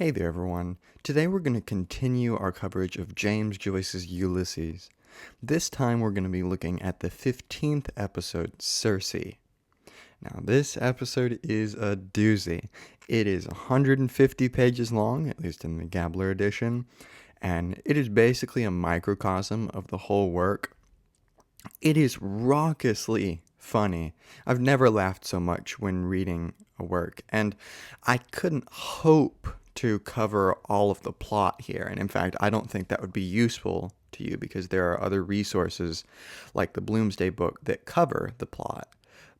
Hey there, everyone. Today we're going to continue our coverage of James Joyce's Ulysses. This time we're going to be looking at the 15th episode, Circe. Now, this episode is a doozy. It is 150 pages long, at least in the Gabler edition, and it is basically a microcosm of the whole work. It is raucously funny. I've never laughed so much when reading a work, and I couldn't hope to cover all of the plot here. And in fact, I don't think that would be useful to you because there are other resources like the Bloomsday book that cover the plot.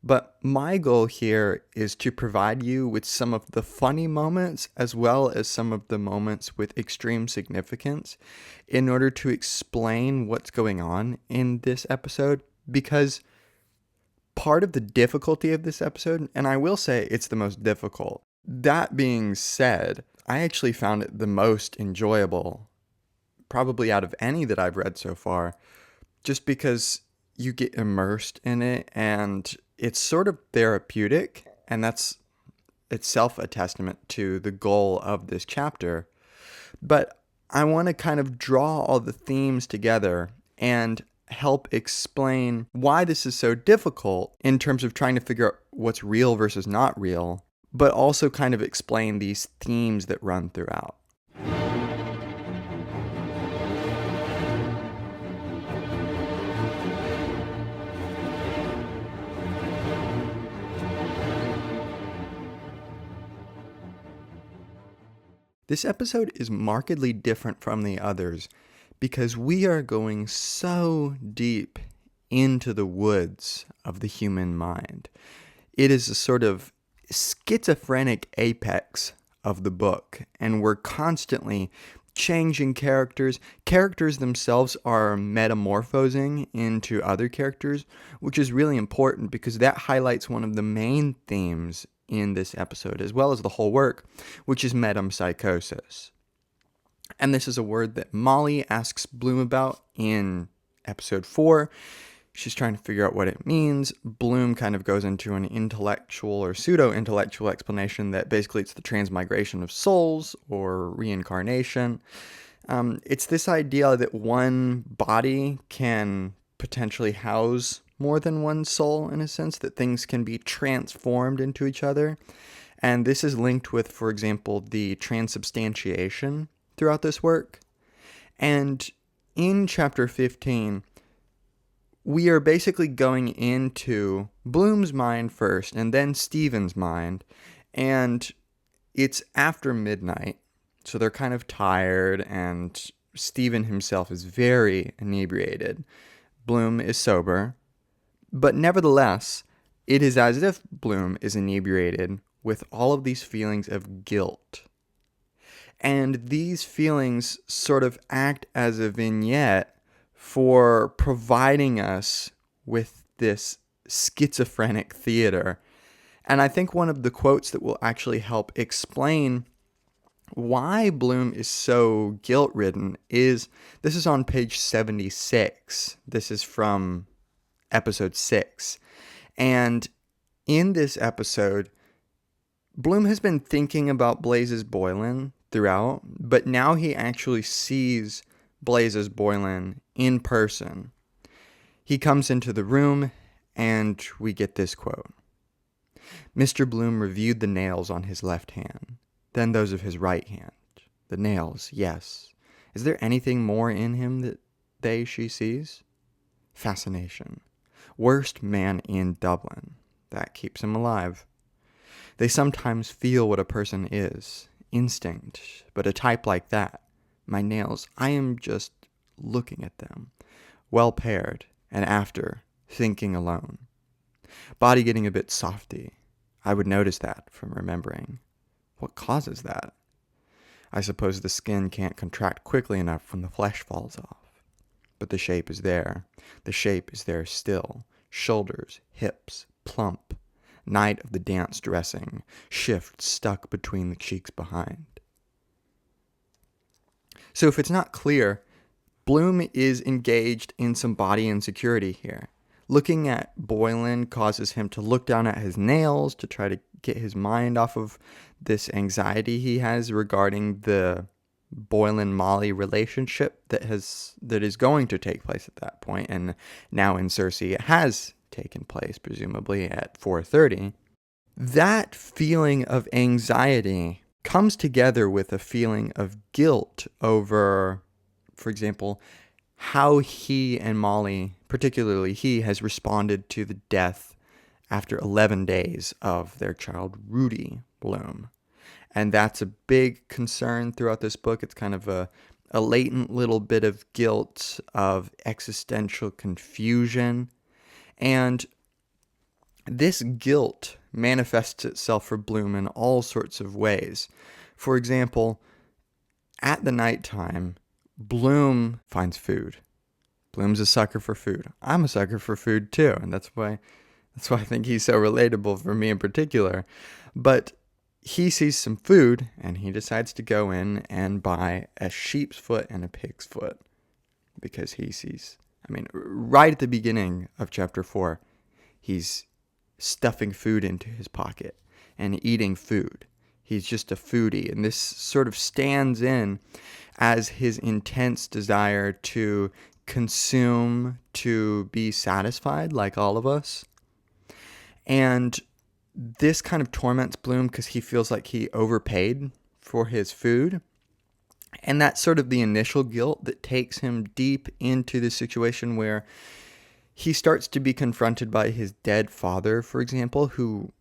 But my goal here is to provide you with some of the funny moments as well as some of the moments with extreme significance in order to explain what's going on in this episode, because part of the difficulty of this episode, and I will say it's the most difficult, that being said, I actually found it the most enjoyable, probably out of any that I've read so far, just because you get immersed in it and it's sort of therapeutic, and that's itself a testament to the goal of this chapter. But I want to kind of draw all the themes together and help explain why this is so difficult in terms of trying to figure out what's real versus not real, but also kind of explain these themes that run throughout. This episode is markedly different from the others because we are going so deep into the woods of the human mind. It is a sort of schizophrenic apex of the book, and we're constantly changing characters. Characters themselves are metamorphosing into other characters, which is really important because that highlights one of the main themes in this episode, as well as the whole work, which is metempsychosis. And this is a word that Molly asks Bloom about in episode 4. She's trying to figure out what it means. Bloom kind of goes into an intellectual or pseudo-intellectual explanation that basically it's the transmigration of souls or reincarnation. It's this idea that one body can potentially house more than one soul, in a sense, that things can be transformed into each other. And this is linked with, for example, the transubstantiation throughout this work. And in chapter 15, we are basically going into Bloom's mind first and then Stephen's mind, and it's after midnight, so they're kind of tired, and Stephen himself is very inebriated. Bloom is sober, but nevertheless, it is as if Bloom is inebriated with all of these feelings of guilt. And these feelings sort of act as a vignette for providing us with this schizophrenic theater. And I think one of the quotes that will actually help explain why Bloom is so guilt-ridden is, this is on page 76. This is from episode 6. And in this episode, Bloom has been thinking about Blazes Boylan throughout, but now he actually sees Blazes Boylan in person. He comes into the room, and we get this quote. Mr. Bloom reviewed the nails on his left hand, then those of his right hand. The nails, yes. Is there anything more in him that she sees? Fascination. Worst man in Dublin. That keeps him alive. They sometimes feel what a person is. Instinct. But a type like that, my nails, I am just looking at them. Well paired, and after, thinking alone. Body getting a bit softy. I would notice that from remembering. What causes that? I suppose the skin can't contract quickly enough when the flesh falls off. But the shape is there. The shape is there still. Shoulders, hips, plump. Night of the dance dressing. Shift stuck between the cheeks behind. So if it's not clear, Bloom is engaged in some body insecurity here. Looking at Boylan causes him to look down at his nails to try to get his mind off of this anxiety he has regarding the Boylan-Molly relationship that is going to take place at that point, and now in Circe it has taken place, presumably at 4:30. That feeling of anxiety comes together with a feeling of guilt over, for example, how he and Molly, particularly he, has responded to the death after 11 days of their child, Rudy Bloom. And that's a big concern throughout this book. It's kind of a latent little bit of guilt, of existential confusion. And this guilt manifests itself for Bloom in all sorts of ways. For example, at the nighttime, Bloom finds food. Bloom's a sucker for food. I'm a sucker for food too, and that's why I think he's so relatable for me in particular. But he sees some food, and he decides to go in and buy a sheep's foot and a pig's foot, because he sees, right at the beginning of chapter 4, he's stuffing food into his pocket and eating food. He's just a foodie, and this sort of stands in as his intense desire to consume, to be satisfied like all of us. And this kind of torments Bloom because he feels like he overpaid for his food. And that's sort of the initial guilt that takes him deep into the situation where he starts to be confronted by his dead father, for example, who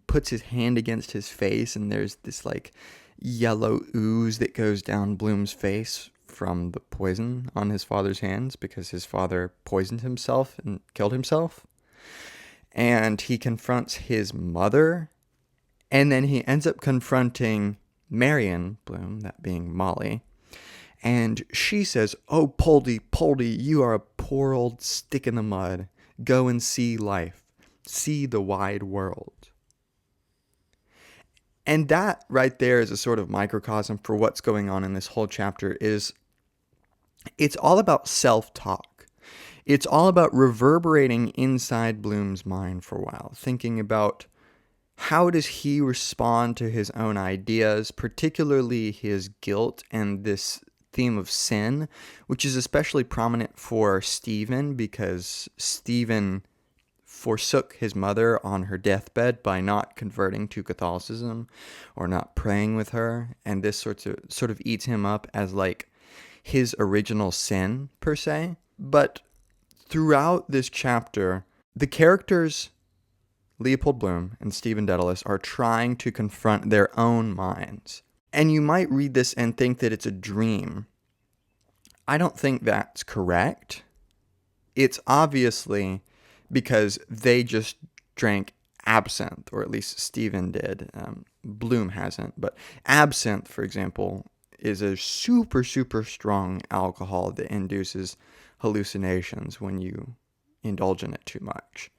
puts his hand against his face, and there's this like yellow ooze that goes down Bloom's face from the poison on his father's hands because his father poisoned himself and killed himself. And he confronts his mother, and then he ends up confronting Marion Bloom, that being Molly. And she says, "Oh, Poldy, you are a poor old stick in the mud. Go and see life. See the wide world." And that right there is a sort of microcosm for what's going on in this whole chapter. It's all about self-talk. It's all about reverberating inside Bloom's mind for a while, thinking about how does he respond to his own ideas, particularly his guilt and this theme of sin, which is especially prominent for Stephen because Stephen forsook his mother on her deathbed by not converting to Catholicism or not praying with her, and this sort of eats him up as like his original sin per se. But throughout this chapter, the characters Leopold Bloom and Stephen Dedalus are trying to confront their own minds. And you might read this and think that it's a dream. I don't think that's correct. It's obviously because they just drank absinthe, or at least Stephen did. Bloom hasn't. But absinthe, for example, is a super, super strong alcohol that induces hallucinations when you indulge in it too much.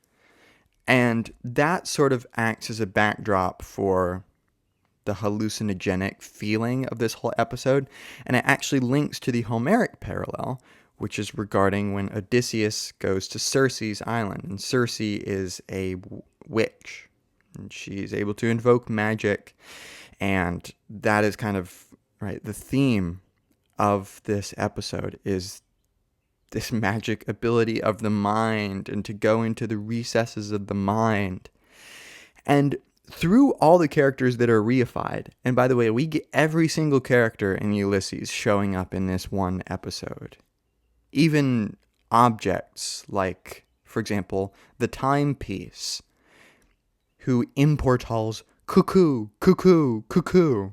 And that sort of acts as a backdrop for the hallucinogenic feeling of this whole episode. And it actually links to the Homeric parallel, which is regarding when Odysseus goes to Circe's island. And Circe is a witch. And she's able to invoke magic. And that is kind of, right, the theme of this episode is this magic ability of the mind and to go into the recesses of the mind. And through all the characters that are reified, and by the way, we get every single character in Ulysses showing up in this one episode. Even objects like, for example, the timepiece, who immortals cuckoo, cuckoo, cuckoo.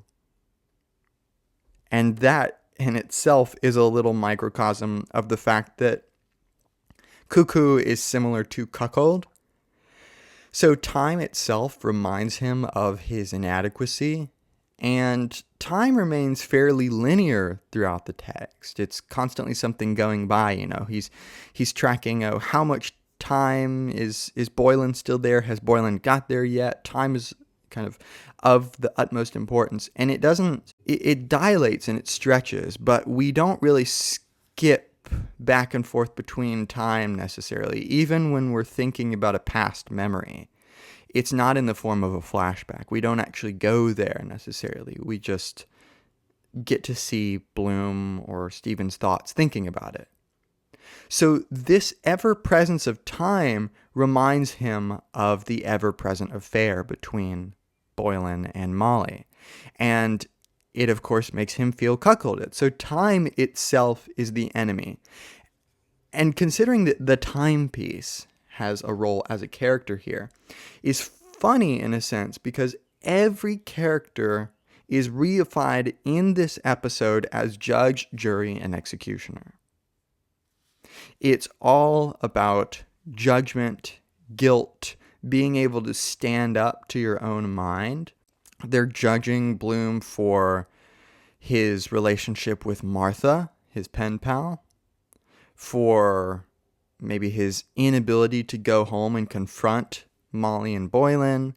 And that in itself is a little microcosm of the fact that cuckoo is similar to cuckold. So time itself reminds him of his inadequacy, and time remains fairly linear throughout the text. It's constantly something going by, He's tracking, how much time is Boylan still there? Has Boylan got there yet? Time is kind of the utmost importance, and it dilates and it stretches, but we don't really skip back and forth between time necessarily, even when we're thinking about a past memory. It's not in the form of a flashback. We don't actually go there necessarily. We just get to see Bloom or Stephen's thoughts thinking about it. So this ever-presence of time reminds him of the ever-present affair between Boylan and Molly. And it, of course, makes him feel cuckolded. So time itself is the enemy. And considering that the timepiece has a role as a character here is funny in a sense, because every character is reified in this episode as judge, jury, and executioner. It's all about judgment, guilt, being able to stand up to your own mind. They're judging Bloom for his relationship with Martha, his pen pal, for maybe his inability to go home and confront Molly and Boylan,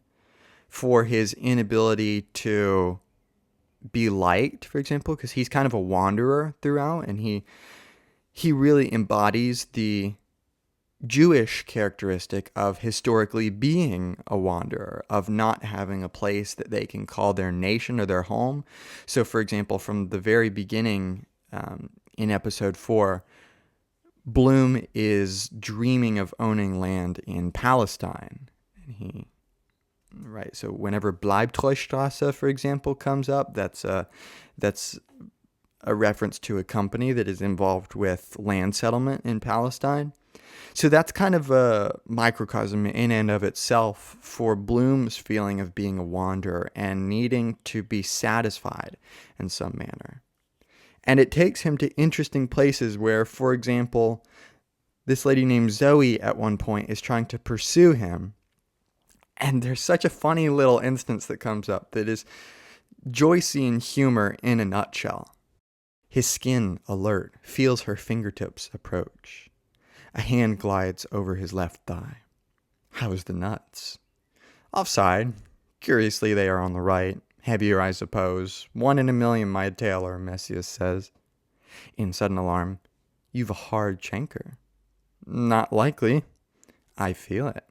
for his inability to be liked, for example, because he's kind of a wanderer throughout, and he really embodies the Jewish characteristic of historically being a wanderer, of not having a place that they can call their nation or their home. So, for example, from the very beginning in episode 4, Bloom is dreaming of owning land in Palestine. And so whenever Bleibtreustrasse, for example, comes up, that's a reference to a company that is involved with land settlement in Palestine. So that's kind of a microcosm in and of itself for Bloom's feeling of being a wanderer and needing to be satisfied in some manner. And it takes him to interesting places where, for example, this lady named Zoe at one point is trying to pursue him. And there's such a funny little instance that comes up that is Joycean humor in a nutshell. His skin, alert, feels her fingertips approach. A hand glides over his left thigh. How's the nuts? Offside. Curiously, they are on the right. Heavier, I suppose. 1 in a million, my tailor, Messias says. In sudden alarm, you've a hard chancre. Not likely. I feel it.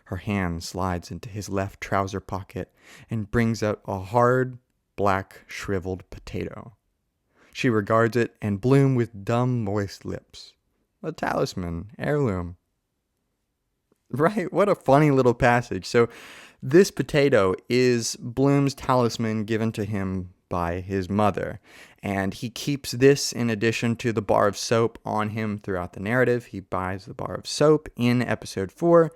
Her hand slides into his left trouser pocket and brings out a hard, black, shriveled potato. She regards it and Bloom with dumb, moist lips. A talisman, heirloom. Right? What a funny little passage. So this potato is Bloom's talisman given to him by his mother. And he keeps this in addition to the bar of soap on him throughout the narrative. He buys the bar of soap in episode 4.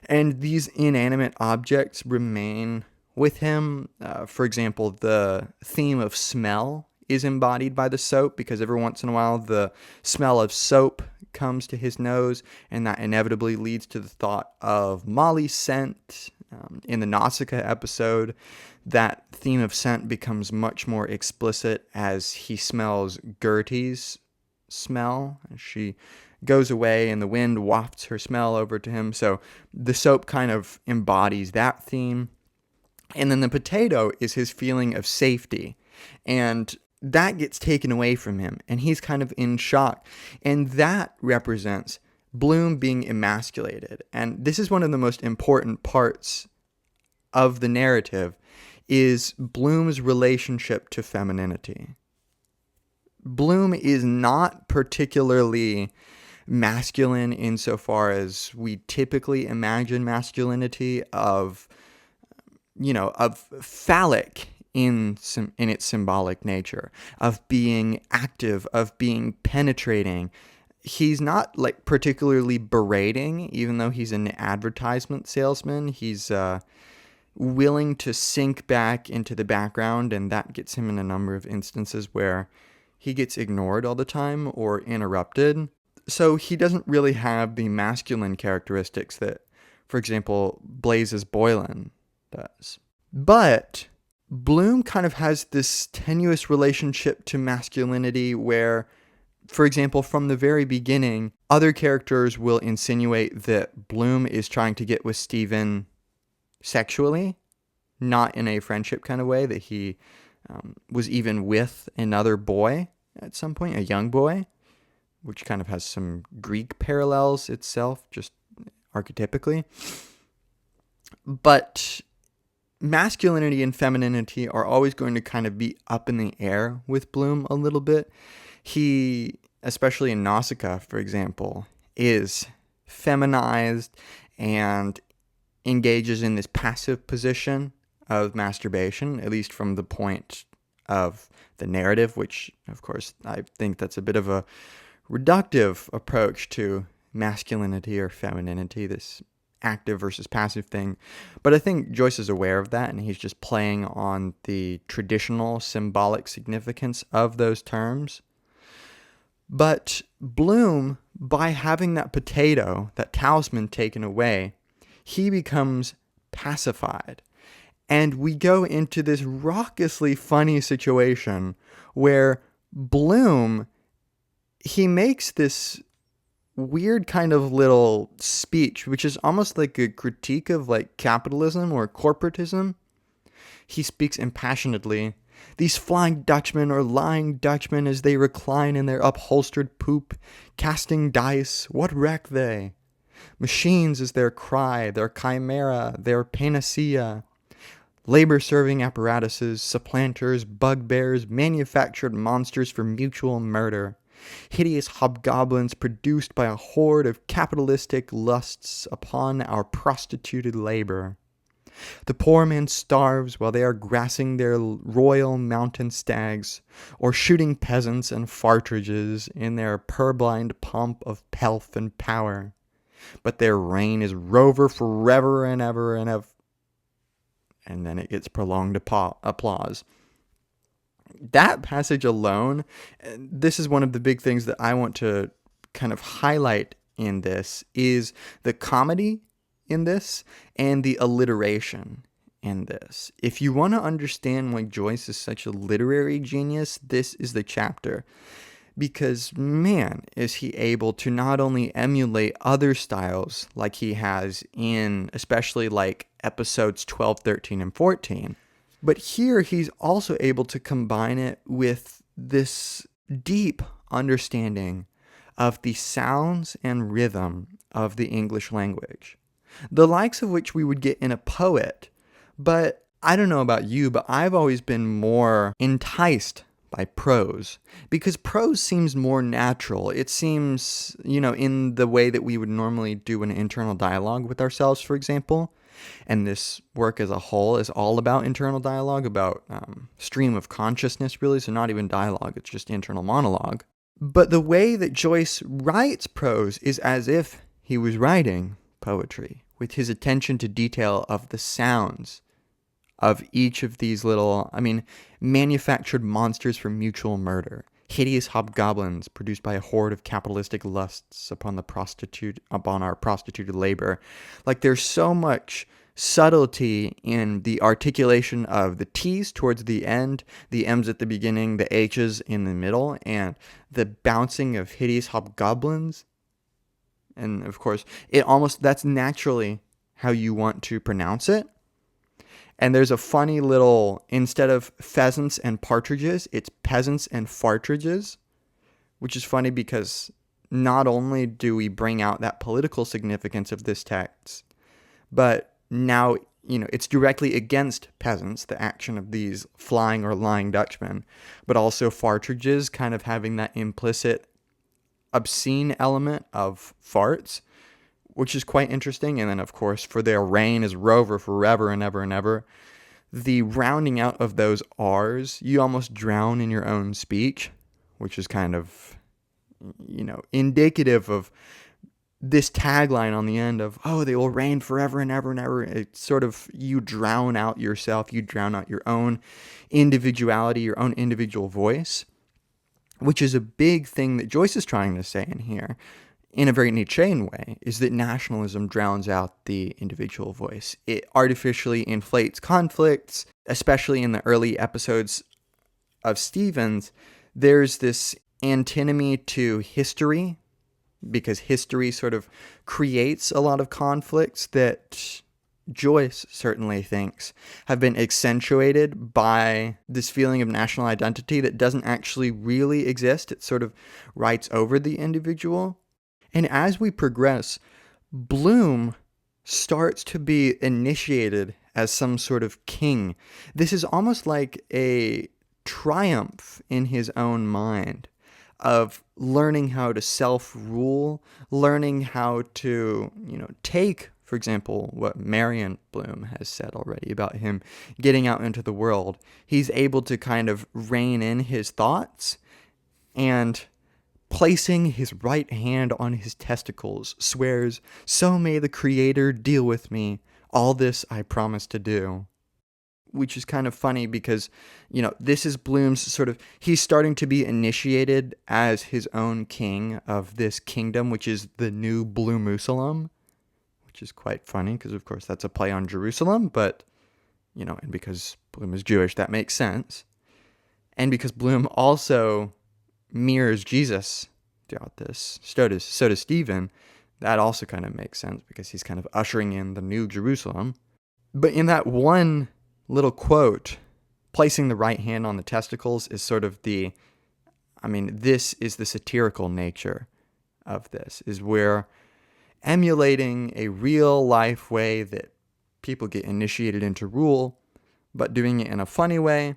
And these inanimate objects remain with him. For example, the theme of smell is embodied by the soap, because every once in a while the smell of soap comes to his nose, and that inevitably leads to the thought of Molly's scent. In the Nausicaa episode, that theme of scent becomes much more explicit as he smells Gertie's smell. She goes away and the wind wafts her smell over to him. So the soap kind of embodies that theme. And then the potato is his feeling of safety. And that gets taken away from him, and he's kind of in shock. And that represents Bloom being emasculated. And this is one of the most important parts of the narrative, is Bloom's relationship to femininity. Bloom is not particularly masculine insofar as we typically imagine masculinity of phallic in its symbolic nature, of being active, of being penetrating. He's not like particularly berating, even though he's an advertisement salesman. He's willing to sink back into the background, and that gets him in a number of instances where he gets ignored all the time or interrupted. So he doesn't really have the masculine characteristics that, for example, Blaze's Boylan does. But Bloom kind of has this tenuous relationship to masculinity where, for example, from the very beginning, other characters will insinuate that Bloom is trying to get with Stephen sexually, not in a friendship kind of way, that he was even with another boy at some point, a young boy. which kind of has some Greek parallels itself, just archetypically. But masculinity and femininity are always going to kind of be up in the air with Bloom a little bit. He, especially in Nausicaa, for example, is feminized and engages in this passive position of masturbation, at least from the point of the narrative, which, of course, I think that's a bit of a reductive approach to masculinity or femininity, this active versus passive thing. But I think Joyce is aware of that, and he's just playing on the traditional symbolic significance of those terms. But Bloom, by having that potato, that talisman taken away, he becomes pacified. And we go into this raucously funny situation where Bloom, he makes this weird kind of little speech, which is almost like a critique of like capitalism or corporatism. He speaks impassionedly. These flying Dutchmen or lying Dutchmen, as they recline in their upholstered poop, casting dice, what reck they? Machines is their cry, their chimera, their panacea. Labor-serving apparatuses, supplanters, bugbears, manufactured monsters for mutual murder. Hideous hobgoblins produced by a horde of capitalistic lusts upon our prostituted labor. The poor man starves while they are grassing their royal mountain stags, or shooting peasants and partridges in their purblind pomp of pelf and power. But their reign is rover forever and ever and ever. And then it gets prolonged applause. That passage alone, this is one of the big things that I want to kind of highlight in this, is the comedy in this and the alliteration in this. If you want to understand why Joyce is such a literary genius, this is the chapter. Because, man, is he able to not only emulate other styles like he has in, especially like episodes 12, 13, and 14, but here he's also able to combine it with this deep understanding of the sounds and rhythm of the English language, the likes of which we would get in a poet. But I don't know about you, but I've always been more enticed by prose, because prose seems more natural. It seems, in the way that we would normally do an internal dialogue with ourselves, for example. And this work as a whole is all about internal dialogue, about stream of consciousness, really. So not even dialogue, it's just internal monologue. But the way that Joyce writes prose is as if he was writing poetry, with his attention to detail of the sounds of each of these little, manufactured monsters for mutual murder. Hideous hobgoblins produced by a horde of capitalistic lusts upon our prostituted labor. Like, there's so much subtlety in the articulation of the T's towards the end, the M's at the beginning, the H's in the middle, and the bouncing of hideous hobgoblins. And of course, that's naturally how you want to pronounce it. And there's a funny little, instead of pheasants and partridges, it's peasants and fartridges, which is funny because not only do we bring out that political significance of this text, but now, it's directly against peasants, the action of these flying or lying Dutchmen, but also fartridges kind of having that implicit obscene element of farts, which is quite interesting. And then, of course, for their reign is rover forever and ever and ever. The rounding out of those R's, you almost drown in your own speech, which is kind of, indicative of this tagline on the end of, they will reign forever and ever and ever. It's sort of, you drown out yourself, you drown out your own individuality, your own individual voice, which is a big thing that Joyce is trying to say in here, in a very Nietzschean way, is that nationalism drowns out the individual voice. It artificially inflates conflicts, especially in the early episodes of Stevens. There's this antinomy to history, because history sort of creates a lot of conflicts that Joyce certainly thinks have been accentuated by this feeling of national identity that doesn't actually really exist. It sort of writes over the individual. And as we progress, Bloom starts to be initiated as some sort of king. This is almost like a triumph in his own mind of learning how to self-rule, learning how to, take, for example, what Marion Bloom has said already about him getting out into the world. He's able to kind of rein in his thoughts, and placing his right hand on his testicles, swears, "So may the Creator deal with me. All this I promise to do." Which is kind of funny because, this is Bloom's he's starting to be initiated as his own king of this kingdom, which is the new Bloomusalem, which is quite funny because, of course, that's a play on Jerusalem, but, and because Bloom is Jewish, that makes sense. And because Bloom also mirrors Jesus throughout this, so does Stephen, that also kind of makes sense because he's kind of ushering in the new Jerusalem. But in that one little quote, placing the right hand on the testicles is sort of this is the satirical nature of this, is we're emulating a real life way that people get initiated into rule, but doing it in a funny way.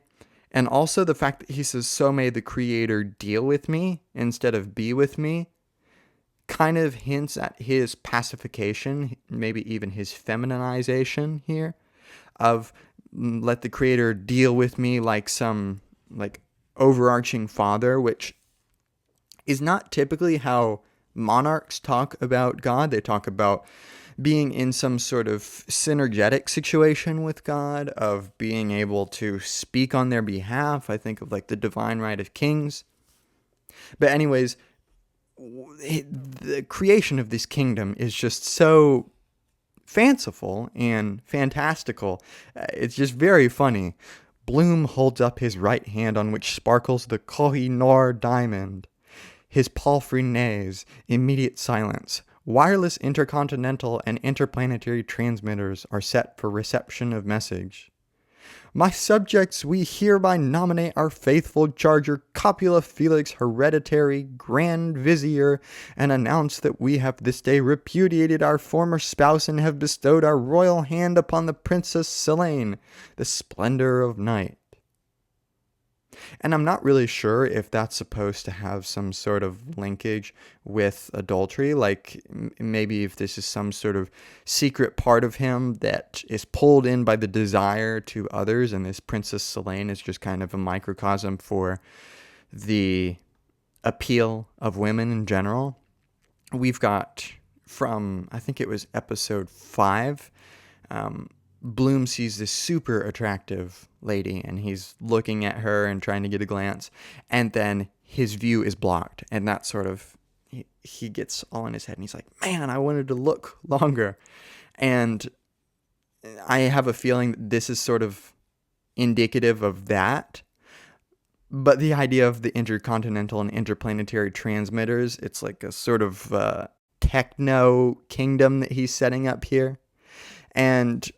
And also the fact that he says, "So may the Creator deal with me," instead of "be with me," kind of hints at his pacification, maybe even his feminization here, of let the Creator deal with me like some overarching father, which is not typically how monarchs talk about God. They talk about being in some sort of synergetic situation with God, of being able to speak on their behalf. I think of the divine right of kings. But anyways, the creation of this kingdom is just so fanciful and fantastical. It's just very funny. Bloom holds up his right hand on which sparkles the Koh-i-Noor diamond. His palfrey neighs, immediate silence. Wireless intercontinental and interplanetary transmitters are set for reception of message. "My subjects, we hereby nominate our faithful charger Copula Felix Hereditary Grand Vizier, and announce that we have this day repudiated our former spouse and have bestowed our royal hand upon the Princess Selene, the splendor of night." And I'm not really sure if that's supposed to have some sort of linkage with adultery, maybe if this is some sort of secret part of him that is pulled in by the desire to others, and this Princess Selene is just kind of a microcosm for the appeal of women in general. We've got from, I think it was episode 5, Bloom sees this super attractive lady, and he's looking at her and trying to get a glance, and then his view is blocked, and that sort of, he gets all in his head, and he's like, "Man, I wanted to look longer." And I have a feeling that this is sort of indicative of that. But the idea of the intercontinental and interplanetary transmitters, it's like a sort of techno kingdom that he's setting up here. And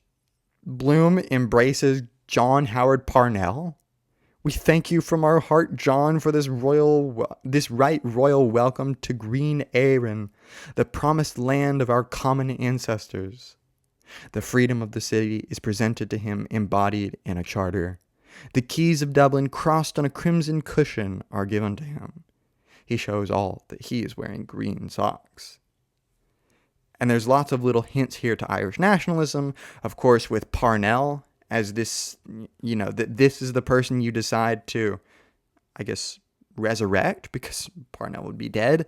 Bloom embraces John Howard Parnell. "We thank you from our heart, John, for this right royal welcome to Green Erin, the promised land of our common ancestors. The freedom of the city is presented to him embodied in a charter. The keys of Dublin, crossed on a crimson cushion, are given to him. He shows all that he is wearing green socks." And there's lots of little hints here to Irish nationalism, of course, with Parnell as this, that this is the person you decide to, I guess, resurrect, because Parnell would be dead.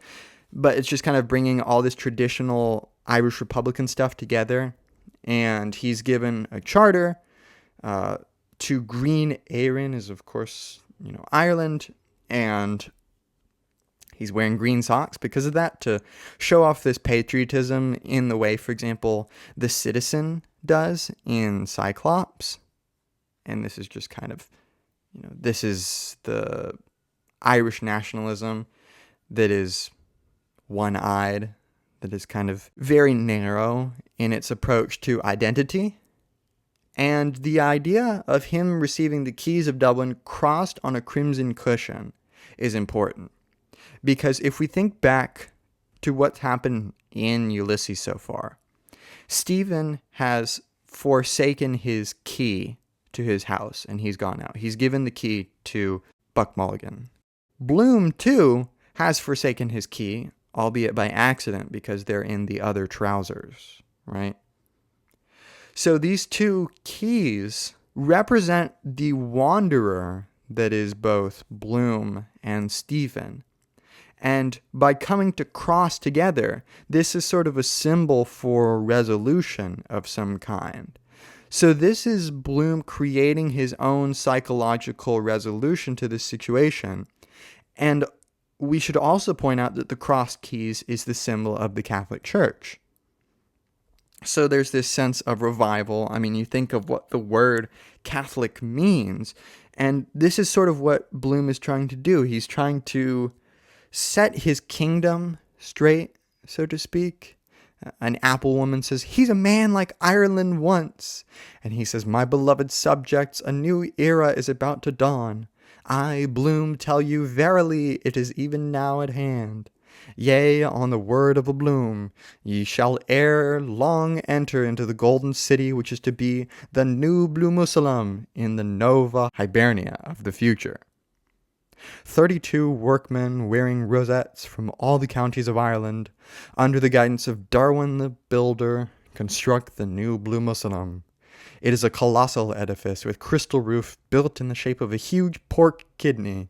But it's just kind of bringing all this traditional Irish Republican stuff together. And he's given a charter to Green Erin, is, of course, Ireland. And he's wearing green socks because of that, to show off this patriotism in the way, for example, the citizen does in Cyclops. And this is just kind of, this is the Irish nationalism that is one-eyed, that is kind of very narrow in its approach to identity. And the idea of him receiving the keys of Dublin crossed on a crimson cushion is important. Because if we think back to what's happened in Ulysses so far, Stephen has forsaken his key to his house, and he's gone out. He's given the key to Buck Mulligan. Bloom, too, has forsaken his key, albeit by accident because they're in the other trousers, right? So these two keys represent the wanderer that is both Bloom and Stephen. And by coming to cross together, this is sort of a symbol for resolution of some kind. So this is Bloom creating his own psychological resolution to this situation. And we should also point out that the crossed keys is the symbol of the Catholic Church. So there's this sense of revival. I mean, you think of what the word Catholic means, and this is sort of what Bloom is trying to do. He's trying to set his kingdom straight, so to speak. An apple woman says, "He's a man like Ireland once." And he says, "My beloved subjects, a new era is about to dawn. I, Bloom, tell you verily, it is even now at hand. Yea, on the word of a Bloom, ye shall ere long enter into the golden city, which is to be the new Bloomusalem in the Nova Hibernia of the future. 32 workmen wearing rosettes from all the counties of Ireland, under the guidance of Darwin the builder, construct the new Bloomusalem. It is a colossal edifice with crystal roof built in the shape of a huge pork kidney,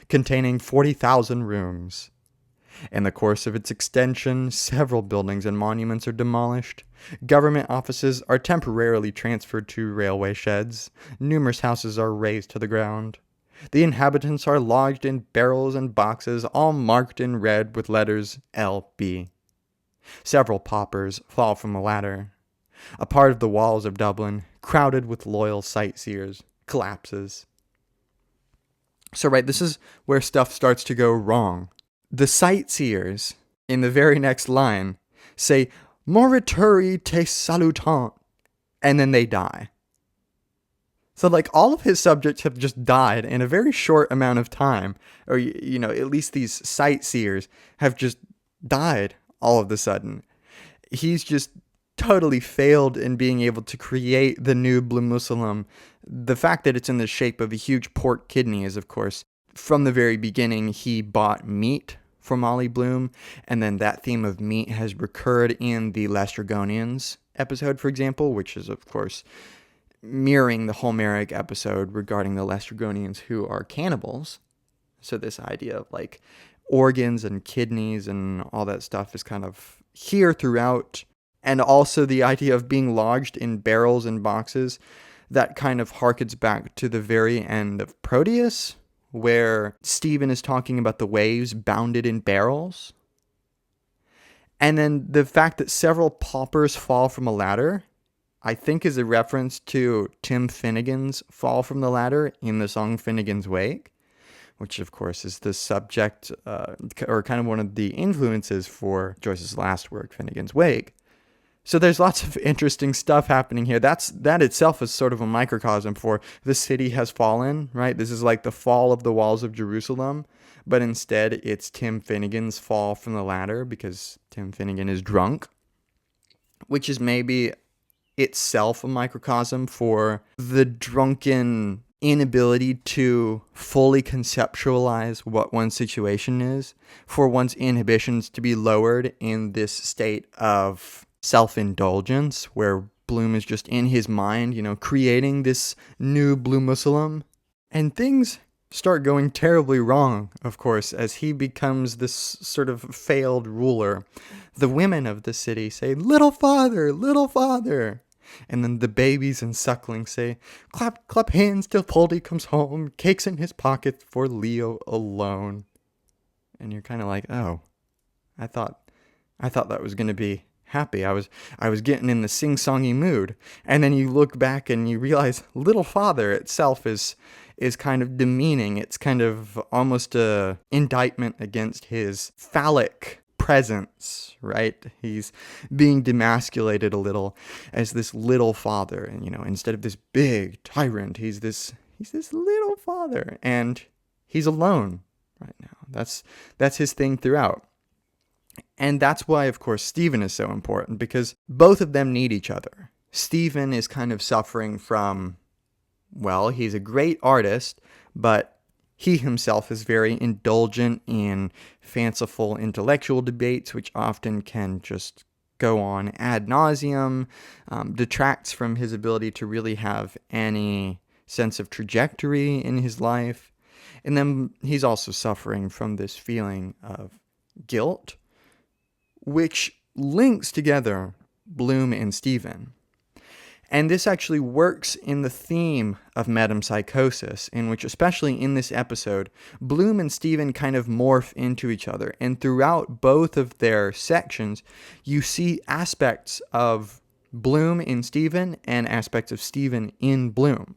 containing 40,000 rooms. In the course of its extension, several buildings and monuments are demolished. Government offices are temporarily transferred to railway sheds. Numerous houses are razed to the ground. The inhabitants are lodged in barrels and boxes, all marked in red with letters L.B. Several paupers fall from a ladder. A part of the walls of Dublin, crowded with loyal sightseers, collapses. So, right, this is where stuff starts to go wrong. The sightseers, in the very next line, say, "Morituri te salutant," and then they die. So, like, all of his subjects have just died in a very short amount of time. Or, you know, at least these sightseers have just died all of a sudden. He's just totally failed in being able to create the new Bloomusalem. The fact that it's in the shape of a huge pork kidney is, of course, from the very beginning, he bought meat from Molly Bloom, and then that theme of meat has recurred in the Laestrygonians episode, for example, which is, of course, mirroring the Homeric episode regarding the Laestrygonians, who are cannibals. So this idea of, like, organs and kidneys and all that stuff is kind of here throughout. And also the idea of being lodged in barrels and boxes, that kind of harkens back to the very end of Proteus, where Stephen is talking about the waves bounded in barrels. And then the fact that several paupers fall from a ladder, I think, is a reference to Tim Finnegan's Fall from the Ladder in the song Finnegan's Wake, which, of course, is the subject, or kind of one of the influences for Joyce's last work, Finnegan's Wake. So there's lots of interesting stuff happening here. That itself is sort of a microcosm for the city has fallen, right? This is like the fall of the walls of Jerusalem, but instead it's Tim Finnegan's fall from the ladder because Tim Finnegan is drunk, which is maybe itself a microcosm for the drunken inability to fully conceptualize what one's situation is, for one's inhibitions to be lowered in this state of self-indulgence, where Bloom is just in his mind, you know, creating this new Bloomusalem. And things start going terribly wrong, of course, as he becomes this sort of failed ruler. The women of the city say, "Little father, little father." And then the babies and sucklings say, "Clap, clap hands till Poldy comes home, cakes in his pocket for Leo alone." And you're kind of like, oh, I thought that was going to be happy. I was getting in the sing-songy mood. And then you look back and you realize little father itself is kind of demeaning. It's kind of almost a indictment against his phallic presence, right? He's being demasculated a little as this little father. And, instead of this big tyrant, he's this little father. And he's alone right now. That's his thing throughout. And that's why, of course, Stephen is so important, because both of them need each other. Stephen is kind of suffering from, well, he's a great artist, but he himself is very indulgent in fanciful intellectual debates, which often can just go on ad nauseum, detracts from his ability to really have any sense of trajectory in his life. And then he's also suffering from this feeling of guilt, which links together Bloom and Stephen. And this actually works in the theme of metempsychosis, in which, especially in this episode, Bloom and Stephen kind of morph into each other. And throughout both of their sections, you see aspects of Bloom in Stephen and aspects of Stephen in Bloom.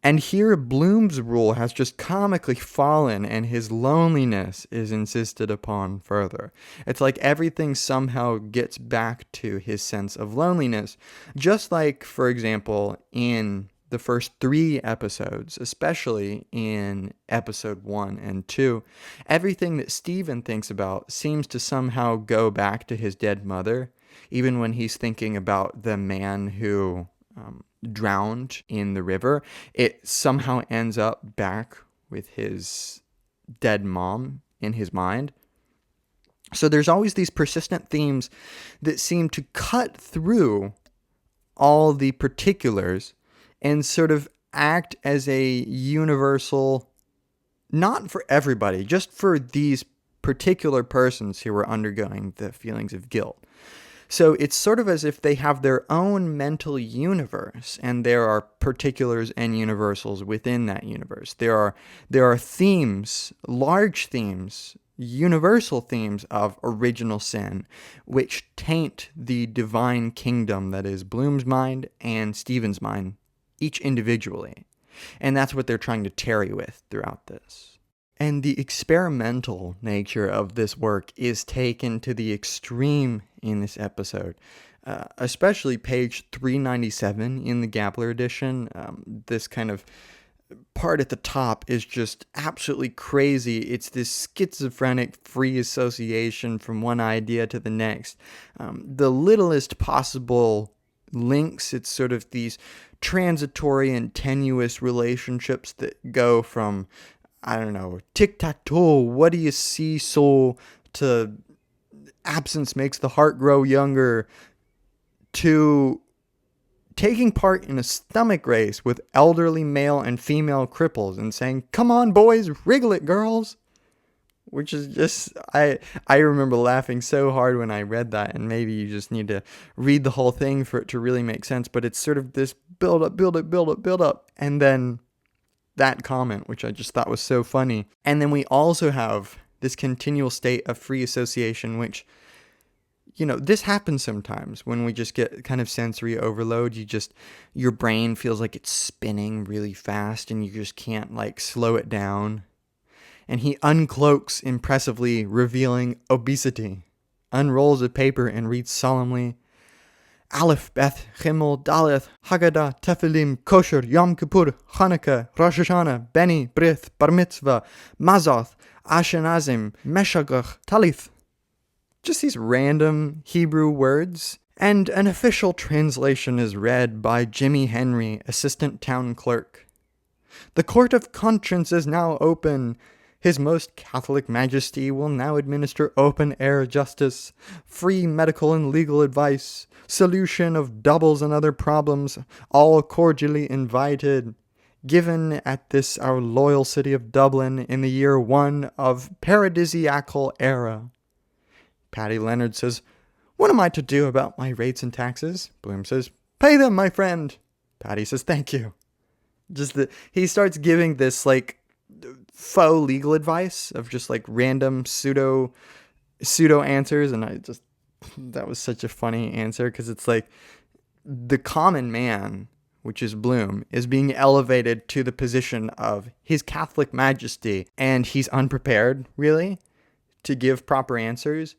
And here, Bloom's rule has just comically fallen, and his loneliness is insisted upon further. It's like everything somehow gets back to his sense of loneliness. Just like, for example, in the first 3 episodes, especially in episode 1 and 2, everything that Stephen thinks about seems to somehow go back to his dead mother, even when he's thinking about the man who drowned in the river. It somehow ends up back with his dead mom in his mind. So there's always these persistent themes that seem to cut through all the particulars and sort of act as a universal, not for everybody, just for these particular persons who are undergoing the feelings of guilt. So it's sort of as if they have their own mental universe, and there are particulars and universals within that universe. There are themes, large themes, universal themes of original sin, which taint the divine kingdom that is Bloom's mind and Stephen's mind, each individually. And that's what they're trying to tarry with throughout this. And the experimental nature of this work is taken to the extreme in this episode, especially page 397 in the Gabler edition. This kind of part at the top is just absolutely crazy. It's this schizophrenic free association from one idea to the next. The littlest possible links, it's sort of these transitory and tenuous relationships that go from, I don't know, tic-tac-toe, what do you see, soul, to absence makes the heart grow younger, to taking part in a stomach race with elderly male and female cripples and saying, "Come on, boys, wriggle it, girls." Which is just, I remember laughing so hard when I read that, and maybe you just need to read the whole thing for it to really make sense, but it's sort of this build up, and then that comment, which I just thought was so funny. And then we also have this continual state of free association, which, this happens sometimes when we just get kind of sensory overload. Your brain feels like it's spinning really fast and you just can't slow it down. And he uncloaks impressively, revealing obesity, unrolls a paper and reads solemnly, Aleph, Beth, Chimel, Daleth, Haggadah, Tefillim, Kosher, Yom Kippur, Hanukkah, Rosh Hashanah, Beni, Brith, Bar Mitzvah, Mazoth, Ashenazim, Meshagach, Talith. Just these random Hebrew words. And an official translation is read by Jimmy Henry, assistant town clerk. The court of conscience is now open. His Most Catholic Majesty will now administer open-air justice, free medical and legal advice, solution of doubles and other problems, all cordially invited, given at this our loyal city of Dublin in the year 1 of paradisiacal era. Paddy Leonard says, "What am I to do about my rates and taxes?" Bloom says, "Pay them, my friend." Paddy says, "Thank you." He starts giving this faux legal advice of just random pseudo answers, and that was such a funny answer, because it's the common man, which is Bloom, is being elevated to the position of His Catholic Majesty, and he's unprepared, really, to give proper answers.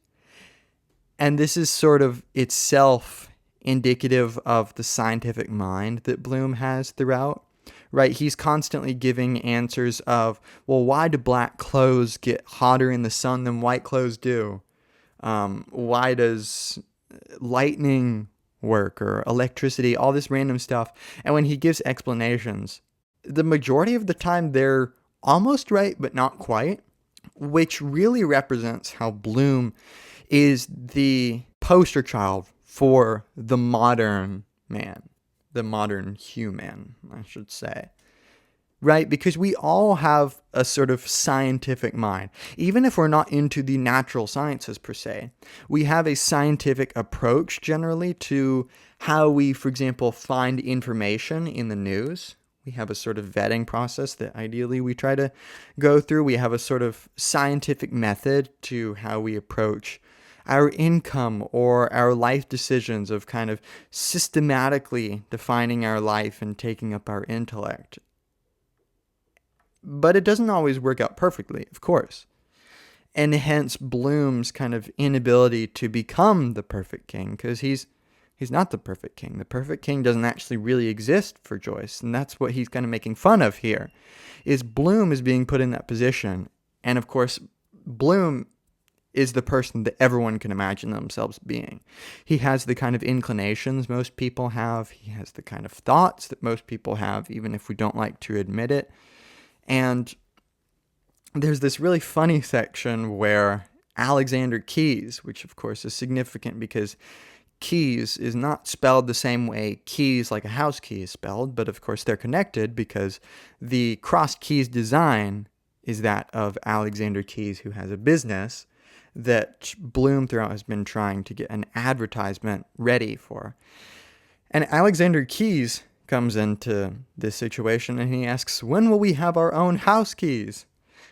And this is sort of itself indicative of the scientific mind that Bloom has throughout, right? He's constantly giving answers of, well, why do black clothes get hotter in the sun than white clothes do? Why does lightning work or electricity, all this random stuff? And when he gives explanations, the majority of the time they're almost right, but not quite, which really represents how Bloom is the poster child for the modern man, the modern human, I should say. Right? Because we all have a sort of scientific mind. Even if we're not into the natural sciences per se, we have a scientific approach generally to how we, for example, find information in the news. We have a sort of vetting process that ideally we try to go through. We have a sort of scientific method to how we approach our income or our life decisions, of kind of systematically defining our life and taking up our intellect. But it doesn't always work out perfectly, of course. And hence Bloom's kind of inability to become the perfect king, because he's not the perfect king. The perfect king doesn't actually really exist for Joyce, and that's what he's kind of making fun of here, is Bloom is being put in that position. And of course, Bloom is the person that everyone can imagine themselves being. He has the kind of inclinations most people have. He has the kind of thoughts that most people have, even if we don't like to admit it. And there's this really funny section where Alexander Keyes, which of course is significant because Keys is not spelled the same way keys like a house key is spelled, but of course they're connected because the crossed keys design is that of Alexander Keyes, who has a business that Bloom throughout has been trying to get an advertisement ready for. And Alexander Keyes comes into this situation and he asks, when will we have our own house keys?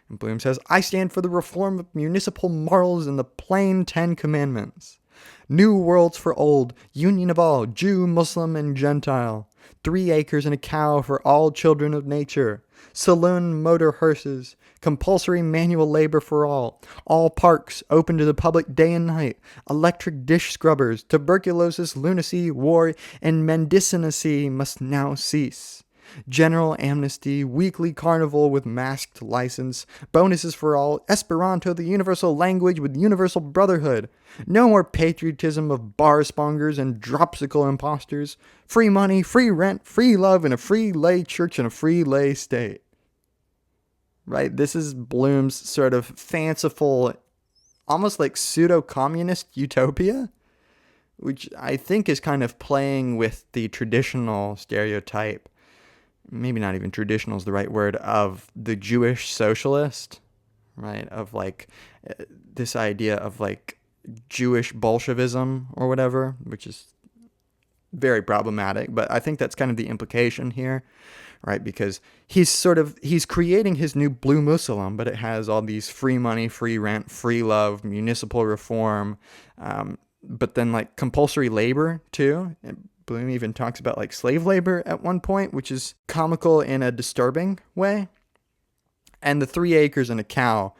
And Bloom says, I stand for the reform of municipal morals and the plain 10 commandments. New worlds for old, union of all, Jew, Muslim, and Gentile. 3 acres and a cow for all children of nature. Saloon motor hearses, compulsory manual labor for all parks open to the public day and night, electric dish scrubbers, tuberculosis, lunacy, war, and mendicinousy must now cease. General amnesty, weekly carnival with masked license, bonuses for all, Esperanto the universal language with universal brotherhood. No more patriotism of bar-spongers and dropsical impostors. Free money, free rent, free love, and a free lay church and a free lay state. Right? This is Bloom's sort of fanciful, almost like pseudo-communist utopia, which I think is kind of playing with the traditional stereotype, maybe not even traditional is the right word, of the Jewish socialist, right? Of like this idea of like Jewish Bolshevism or whatever, which is very problematic. But I think that's kind of the implication here, right? Because he's creating his new Blue Muslim, but it has all these free money, free rent, free love, municipal reform, but then like compulsory labor too. And Bloom even talks about like slave labor at one point, which is comical in a disturbing way. And the 3 acres and a cow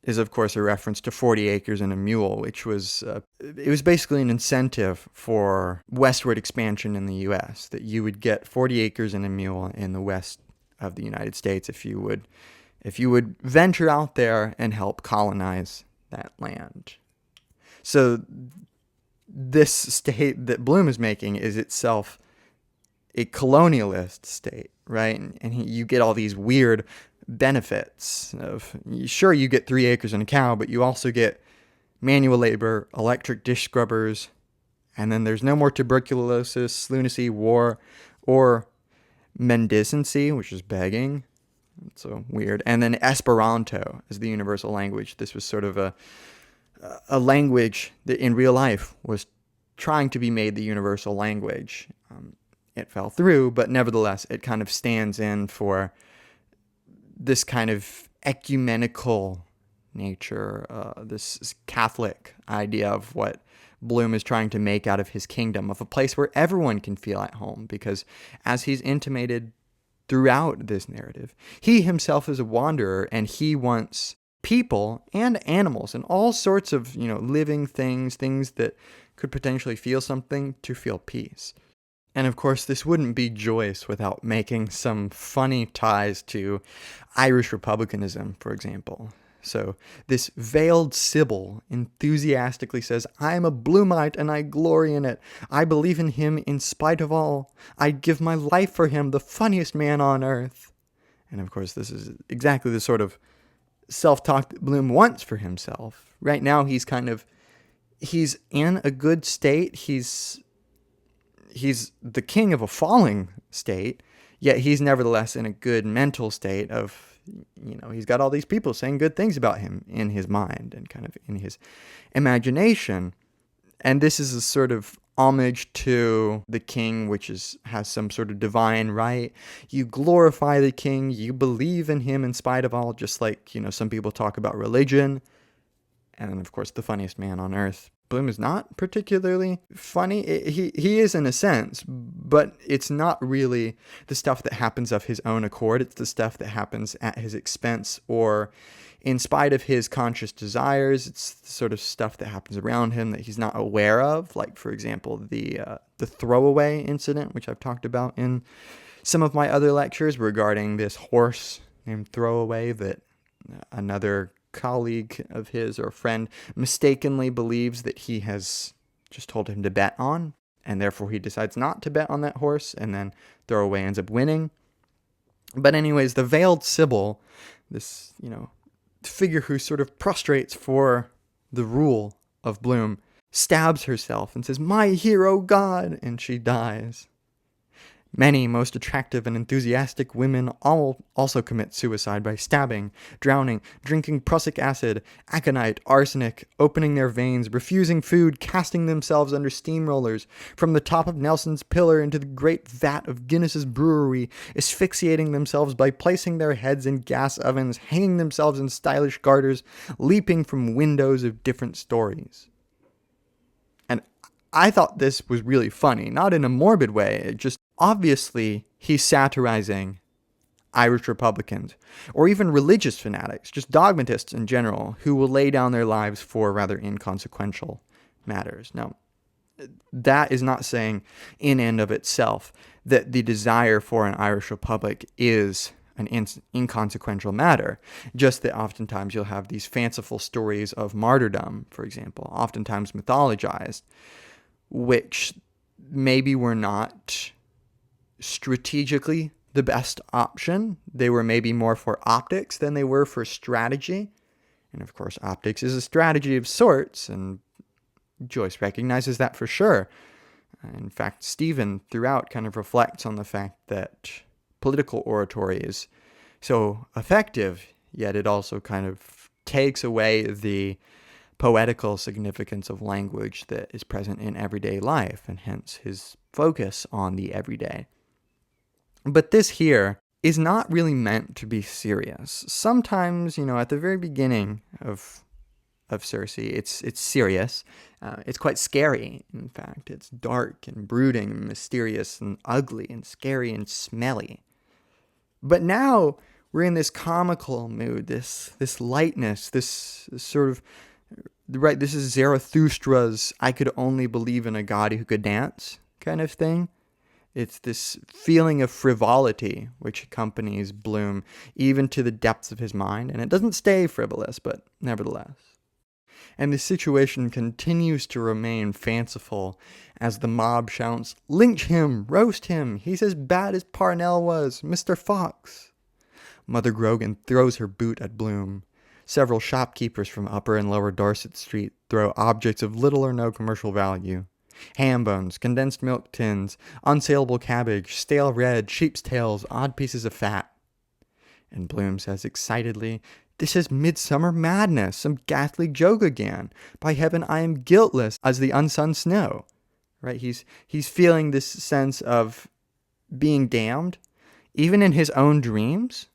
is, of course, a reference to 40 acres and a mule, which was, it was basically an incentive for westward expansion in the U.S., that you would get 40 acres and a mule in the west of the United States if you would venture out there and help colonize that land. So this state that Bloom is making is itself a colonialist state, right? And you get all these weird benefits of, sure, you get 3 acres and a cow, but you also get manual labor, electric dish scrubbers, and then there's no more tuberculosis, lunacy, war, or mendicancy, which is begging. So weird. And then Esperanto is the universal language. This was sort of a language that in real life was trying to be made the universal language. It fell through, but nevertheless, it kind of stands in for this kind of ecumenical nature, this Catholic idea of what Bloom is trying to make out of his kingdom, of a place where everyone can feel at home, because as he's intimated throughout this narrative, he himself is a wanderer, and he wants people and animals and all sorts of, living things that could potentially feel something, to feel peace. And of course, this wouldn't be Joyce without making some funny ties to Irish republicanism, for example. So this veiled Sibyl enthusiastically says, "I am a Bloomite and I glory in it. I believe in him in spite of all. I'd give my life for him, the funniest man on earth." And of course, this is exactly the sort of self-talk that Bloom wants for himself. Right now, he's in a good state. He's the king of a falling state, yet he's nevertheless in a good mental state of, he's got all these people saying good things about him in his mind and kind of in his imagination. And this is a sort of homage to the king, which has some sort of divine right. You glorify the king, you believe in him in spite of all, just like, some people talk about religion. And then, of course, the funniest man on earth. Bloom is not particularly funny. He is in a sense, but it's not really the stuff that happens of his own accord. It's the stuff that happens at his expense or in spite of his conscious desires. It's the sort of stuff that happens around him that he's not aware of. Like, for example, the throwaway incident, which I've talked about in some of my other lectures regarding this horse named Throwaway that another colleague of his or friend mistakenly believes that he has just told him to bet on, and therefore he decides not to bet on that horse, and then Throwaway ends up winning. But anyways, the veiled Sibyl, this, figure who sort of prostrates for the rule of Bloom, stabs herself and says, "My hero God," and she dies. Many most attractive and enthusiastic women also commit suicide by stabbing, drowning, drinking prussic acid, aconite, arsenic, opening their veins, refusing food, casting themselves under steamrollers, from the top of Nelson's Pillar into the great vat of Guinness's brewery, asphyxiating themselves by placing their heads in gas ovens, hanging themselves in stylish garters, leaping from windows of different stories. And I thought this was really funny, not in a morbid way, just obviously he's satirizing Irish Republicans, or even religious fanatics, just dogmatists in general, who will lay down their lives for rather inconsequential matters. Now, that is not saying in and of itself that the desire for an Irish Republic is an inconsequential matter, just that oftentimes you'll have these fanciful stories of martyrdom, for example, oftentimes mythologized, which maybe were not strategically the best option. They were maybe more for optics than they were for strategy. And of course, optics is a strategy of sorts, and Joyce recognizes that for sure. In fact, Stephen throughout kind of reflects on the fact that political oratory is so effective, yet it also kind of takes away the poetical significance of language that is present in everyday life, and hence his focus on the everyday. But this here is not really meant to be serious. Sometimes, at the very beginning of Circe, it's serious. It's quite scary, in fact. It's dark and brooding and mysterious and ugly and scary and smelly. But now we're in this comical mood, this lightness, this sort of, right, this is Zarathustra's "I could only believe in a god who could dance" kind of thing. It's this feeling of frivolity which accompanies Bloom even to the depths of his mind, and it doesn't stay frivolous, but nevertheless. And the situation continues to remain fanciful as the mob shouts, "Lynch him! Roast him! He's as bad as Parnell was! Mr. Fox!" Mother Grogan throws her boot at Bloom. Several shopkeepers from Upper and Lower Dorset Street throw objects of little or no commercial value. Ham bones, condensed milk tins, unsaleable cabbage, stale bread, sheep's tails, odd pieces of fat. And Bloom says excitedly, "This is midsummer madness, some ghastly joke again. By heaven, I am guiltless as the unsunned snow." Right? He's feeling this sense of being damned, even in his own dreams,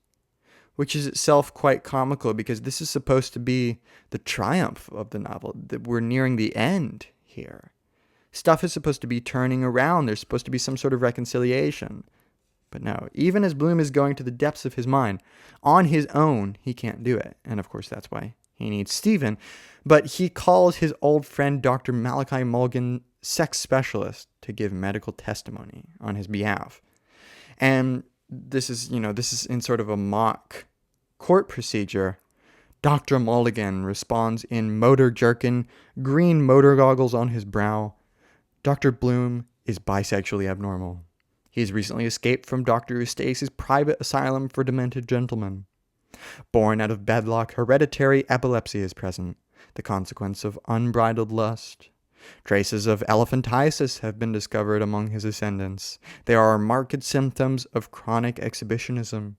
which is itself quite comical because this is supposed to be the triumph of the novel, that we're nearing the end here. Stuff is supposed to be turning around. There's supposed to be some sort of reconciliation. But no, even as Bloom is going to the depths of his mind, on his own, he can't do it. And of course, that's why he needs Stephen. But he calls his old friend Dr. Malachi Mulligan, sex specialist, to give medical testimony on his behalf. And this is in sort of a mock court procedure. Dr. Mulligan responds in motor jerkin, green motor goggles on his brow. Dr. Bloom is bisexually abnormal. He's recently escaped from Dr. Eustace's private asylum for demented gentlemen. Born out of wedlock, hereditary epilepsy is present, the consequence of unbridled lust. Traces of elephantiasis have been discovered among his ascendants. There are marked symptoms of chronic exhibitionism.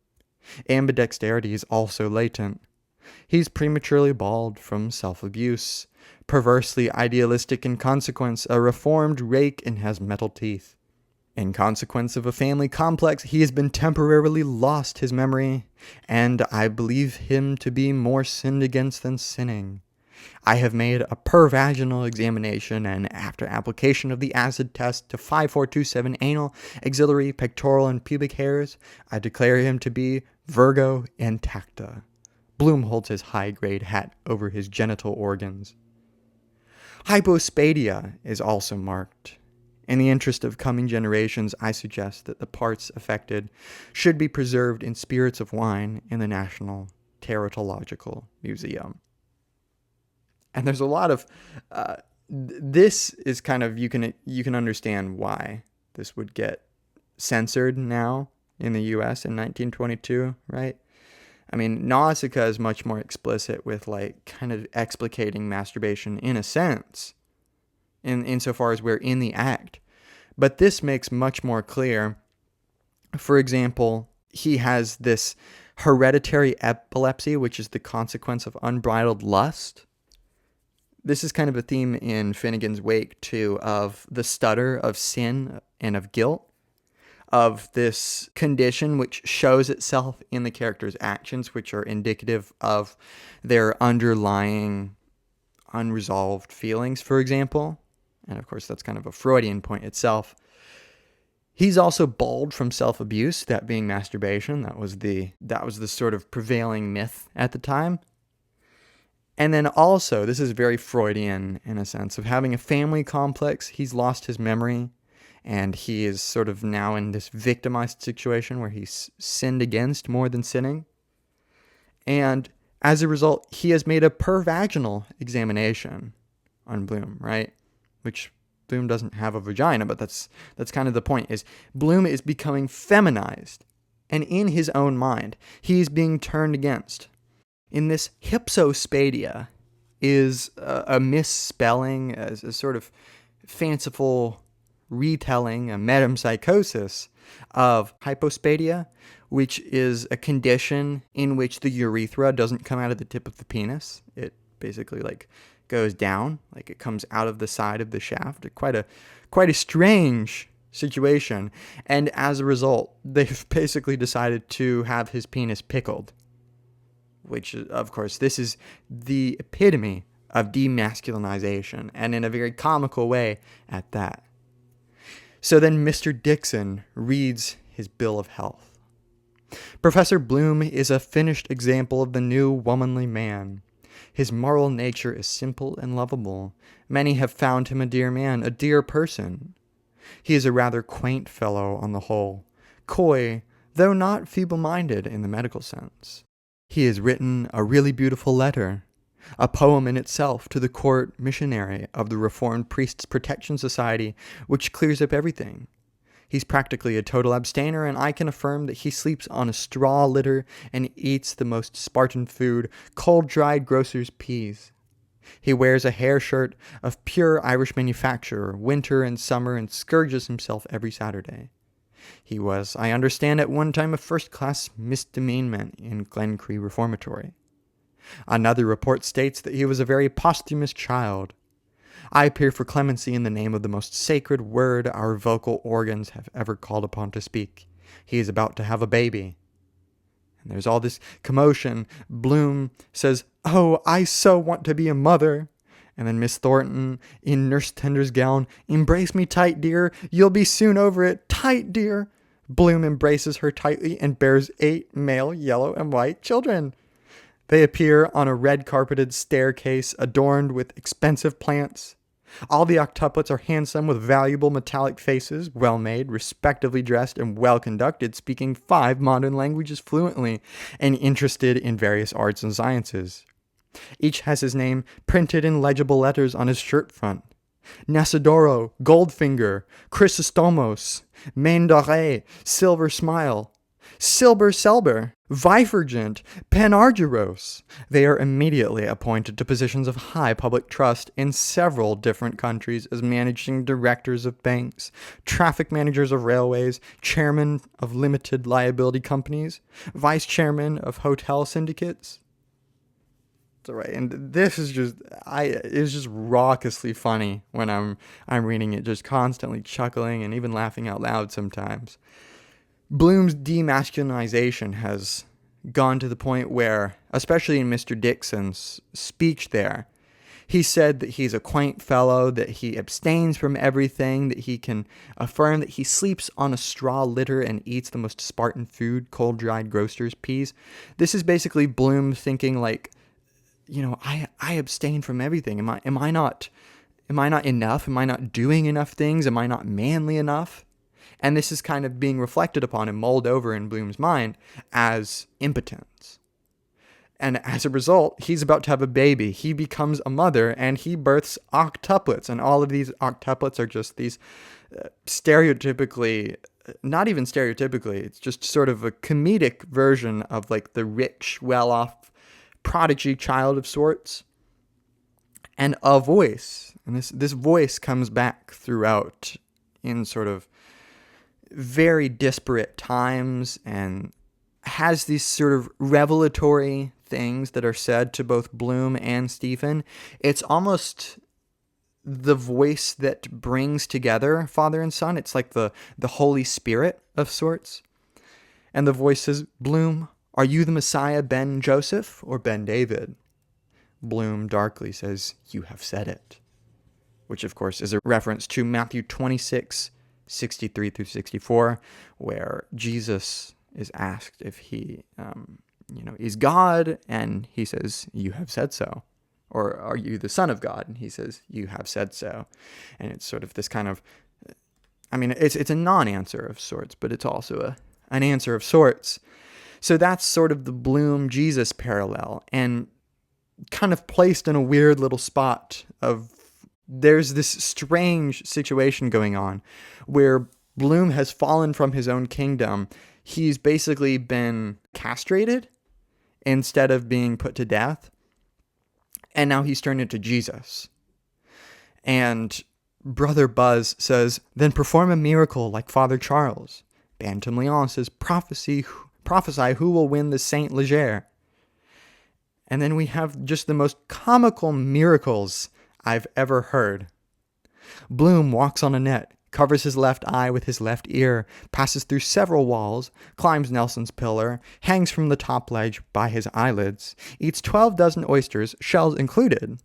Ambidexterity is also latent. He's prematurely bald from self-abuse, perversely idealistic in consequence, a reformed rake, and has metal teeth. In consequence of a family complex, he has been temporarily lost his memory, and I believe him to be more sinned against than sinning. I have made a pervaginal examination, and after application of the acid test to 5427 anal, axillary, pectoral, and pubic hairs, I declare him to be Virgo intacta. Bloom holds his high-grade hat over his genital organs. Hypospadia is also marked. In the interest of coming generations, I suggest that the parts affected should be preserved in spirits of wine in the National Teratological Museum. And there's a lot of this is kind of you can understand why this would get censored now in the U.S. in 1922, right? I mean, Nausicaa is much more explicit with like kind of explicating masturbation in a sense, insofar as we're in the act. But this makes much more clear. For example, he has this hereditary epilepsy, which is the consequence of unbridled lust. This is kind of a theme in Finnegan's Wake, too, of the stutter of sin and of guilt, of this condition which shows itself in the character's actions, which are indicative of their underlying unresolved feelings, for example. And of course, that's kind of a Freudian point itself. He's also bald from self-abuse, that being masturbation. That was the sort of prevailing myth at the time. And then also, this is very Freudian in a sense of having a family complex. He's lost his memory, and he is sort of now in this victimized situation where he's sinned against more than sinning. And as a result, he has made a pervaginal examination on Bloom, right? Which Bloom doesn't have a vagina, but that's kind of the point, is Bloom is becoming feminized. And in his own mind, he's being turned against. In this hypsospadia is a misspelling, a sort of fanciful retelling, a metempsychosis of hypospadia, which is a condition in which the urethra doesn't come out of the tip of the penis. It basically like goes down, like it comes out of the side of the shaft. Quite a strange situation. And as a result, they've basically decided to have his penis pickled. Which, of course, this is the epitome of demasculinization, and in a very comical way at that. So then Mr. Dixon reads his bill of health. Professor Bloom is a finished example of the new womanly man. His moral nature is simple and lovable. Many have found him a dear man, a dear person. He is a rather quaint fellow on the whole, coy, though not feeble-minded in the medical sense. He has written a really beautiful letter, a poem in itself, to the court missionary of the Reformed Priests' Protection Society, which clears up everything. He's practically a total abstainer, and I can affirm that he sleeps on a straw litter and eats the most Spartan food, cold-dried grocer's peas. He wears a hair shirt of pure Irish manufacture, winter and summer, and scourges himself every Saturday. He was, I understand, at one time a first-class misdemeanment in Glencree Reformatory. Another report states that he was a very posthumous child. I appear for clemency in the name of the most sacred word our vocal organs have ever called upon to speak. He is about to have a baby. And there's all this commotion. Bloom says, "Oh, I so want to be a mother." And then Miss Thornton, in Nurse Tender's gown, "Embrace me tight, dear. You'll be soon over it. Tight, dear." Bloom embraces her tightly and bears 8 male yellow and white children. They appear on a red-carpeted staircase adorned with expensive plants. All the octuplets are handsome with valuable metallic faces, well-made, respectably dressed, and well-conducted, speaking 5 modern languages fluently, and interested in various arts and sciences. Each has his name printed in legible letters on his shirt front. Nasidoro, Goldfinger, Chrysostomos, Main Doré, Silver Smile, Silber Selber, Vifergent, Panargyros. They are immediately appointed to positions of high public trust in several different countries as managing directors of banks, traffic managers of railways, chairman of limited liability companies, vice chairman of hotel syndicates. That's right, and this is it's just raucously funny when I'm reading it, just constantly chuckling and even laughing out loud sometimes. Bloom's demasculinization has gone to the point where, especially in Mr. Dixon's speech there, he said that he's a quaint fellow, that he abstains from everything, that he can affirm that he sleeps on a straw litter and eats the most Spartan food, cold-dried grocer's peas. This is basically Bloom thinking like, I abstain from everything. Am I not enough? Am I not doing enough things? Am I not manly enough? And this is kind of being reflected upon and mulled over in Bloom's mind as impotence. And as a result, he's about to have a baby. He becomes a mother and he births octuplets. And all of these octuplets are just these stereotypically, not even stereotypically, it's just sort of a comedic version of like the rich, well-off prodigy child of sorts. And a voice. And this voice comes back throughout in sort of very disparate times and has these sort of revelatory things that are said to both Bloom and Stephen. It's almost the voice that brings together father and son. It's like the Holy Spirit of sorts. And the voice says, Bloom, are you the Messiah, Ben Joseph or Ben David? Bloom darkly says, you have said it. Which, of course, is a reference to Matthew 26:63 through 64, where Jesus is asked if he, is God, and he says, you have said so. Or are you the Son of God? And he says, you have said so. And it's sort of this kind of, it's a non-answer of sorts, but it's also an answer of sorts. So that's sort of the Bloom-Jesus parallel, and kind of placed in a weird little spot of there's this strange situation going on where Bloom has fallen from his own kingdom. He's basically been castrated instead of being put to death. And now he's turned into Jesus. And Brother Buzz says, then perform a miracle like Father Charles. Bantam Leon says, prophesy who will win the Saint Leger. And then we have just the most comical miracles I've ever heard. Bloom walks on a net, covers his left eye with his left ear, passes through several walls, climbs Nelson's pillar, hangs from the top ledge by his eyelids, eats 12 dozen oysters, shells included,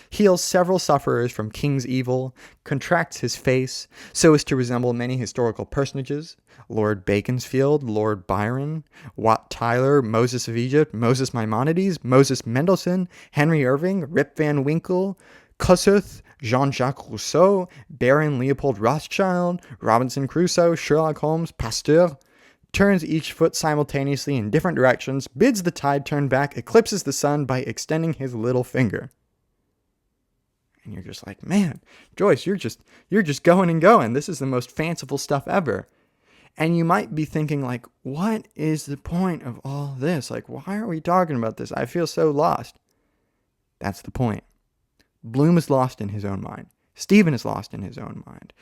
heals several sufferers from King's evil, contracts his face so as to resemble many historical personages, Lord Beaconsfield, Lord Byron, Wat Tyler, Moses of Egypt, Moses Maimonides, Moses Mendelssohn, Henry Irving, Rip Van Winkle, Kossuth, Jean-Jacques Rousseau, Baron Leopold Rothschild, Robinson Crusoe, Sherlock Holmes, Pasteur, turns each foot simultaneously in different directions, bids the tide turn back, eclipses the sun by extending his little finger. And you're just like, man, Joyce, you're just going and going. This is the most fanciful stuff ever. And you might be thinking like, what is the point of all this? Like, why are we talking about this? I feel so lost. That's the point. Bloom is lost in his own mind. Stephen is lost in his own mind.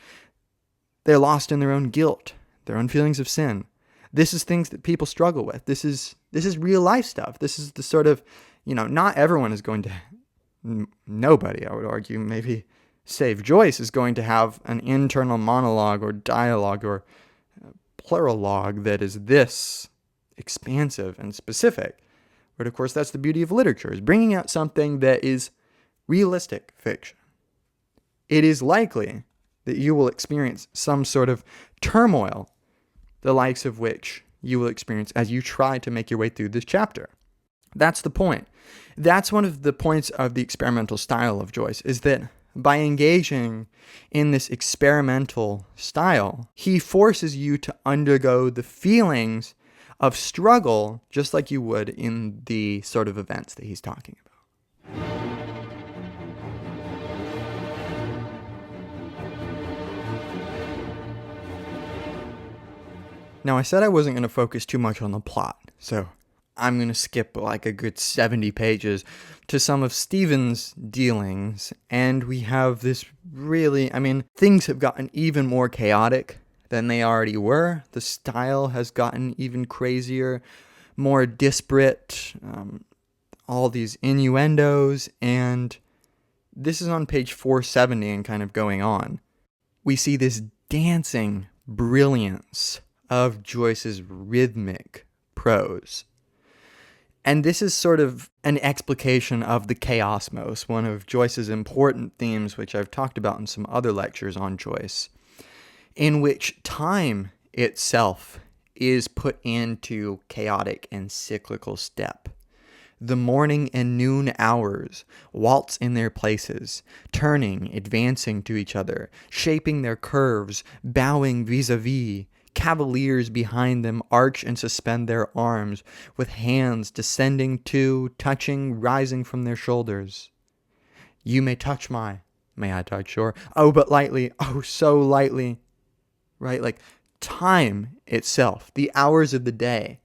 They're lost in their own guilt, their own feelings of sin. This is things that people struggle with. This is real life stuff. This is the sort of, not everyone is going to, nobody, I would argue, maybe save Joyce, is going to have an internal monologue or dialogue or pluralogue that is this expansive and specific. But of course, that's the beauty of literature, is bringing out something that is realistic fiction. It is likely that you will experience some sort of turmoil the likes of which you will experience as you try to make your way through this chapter. That's the point. That's one of the points of the experimental style of Joyce, is that by engaging in this experimental style, he forces you to undergo the feelings of struggle just like you would in the sort of events that he's talking about. Now, I said I wasn't going to focus too much on the plot, so I'm going to skip like a good 70 pages to some of Stephen's dealings, and we have this really, things have gotten even more chaotic than they already were. The style has gotten even crazier, more disparate, all these innuendos, and this is on page 470 and kind of going on. We see this dancing brilliance of Joyce's rhythmic prose. And this is sort of an explication of the chaosmos, one of Joyce's important themes, which I've talked about in some other lectures on Joyce, in which time itself is put into chaotic and cyclical step. The morning and noon hours waltz in their places, turning, advancing to each other, shaping their curves, bowing vis-a-vis. Cavaliers behind them arch and suspend their arms, with hands descending to, touching, rising from their shoulders. You may touch may I touch your? Oh, but lightly, oh, so lightly. Right? Like, time itself, the hours of the day,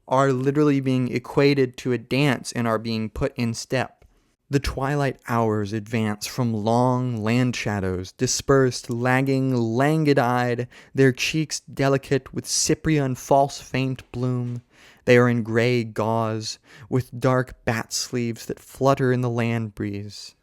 are literally being equated to a dance and are being put in step. The twilight hours advance from long land shadows, dispersed, lagging, languid-eyed, their cheeks delicate with Cyprian false faint bloom. They are in grey gauze, with dark bat sleeves that flutter in the land breeze.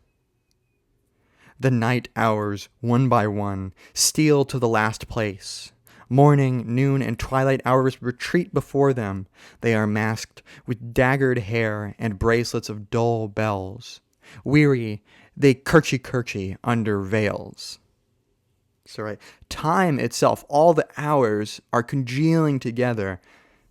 The night hours, one by one, steal to the last place. Morning, noon, and twilight hours retreat before them. They are masked with daggered hair and bracelets of dull bells. Weary, they kirchy under veils. So, right, time itself, all the hours are congealing together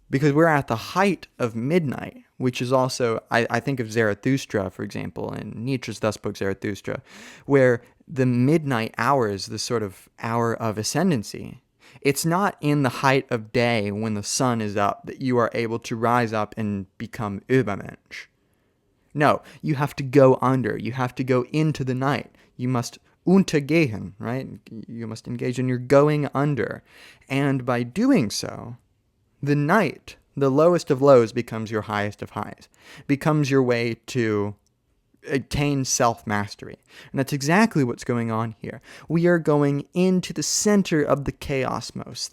because we're at the height of midnight, which is also, I think of Zarathustra, for example, in Nietzsche's thus book Zarathustra, where the midnight hour is the sort of hour of ascendancy. It's not in the height of day when the sun is up that you are able to rise up and become Übermensch. No, you have to go under. You have to go into the night. You must untergehen, right? You must engage in your going under. And by doing so, the night, the lowest of lows, becomes your highest of highs, becomes your way to attain self-mastery. And that's exactly what's going on here. We are going into the center of the chaosmos.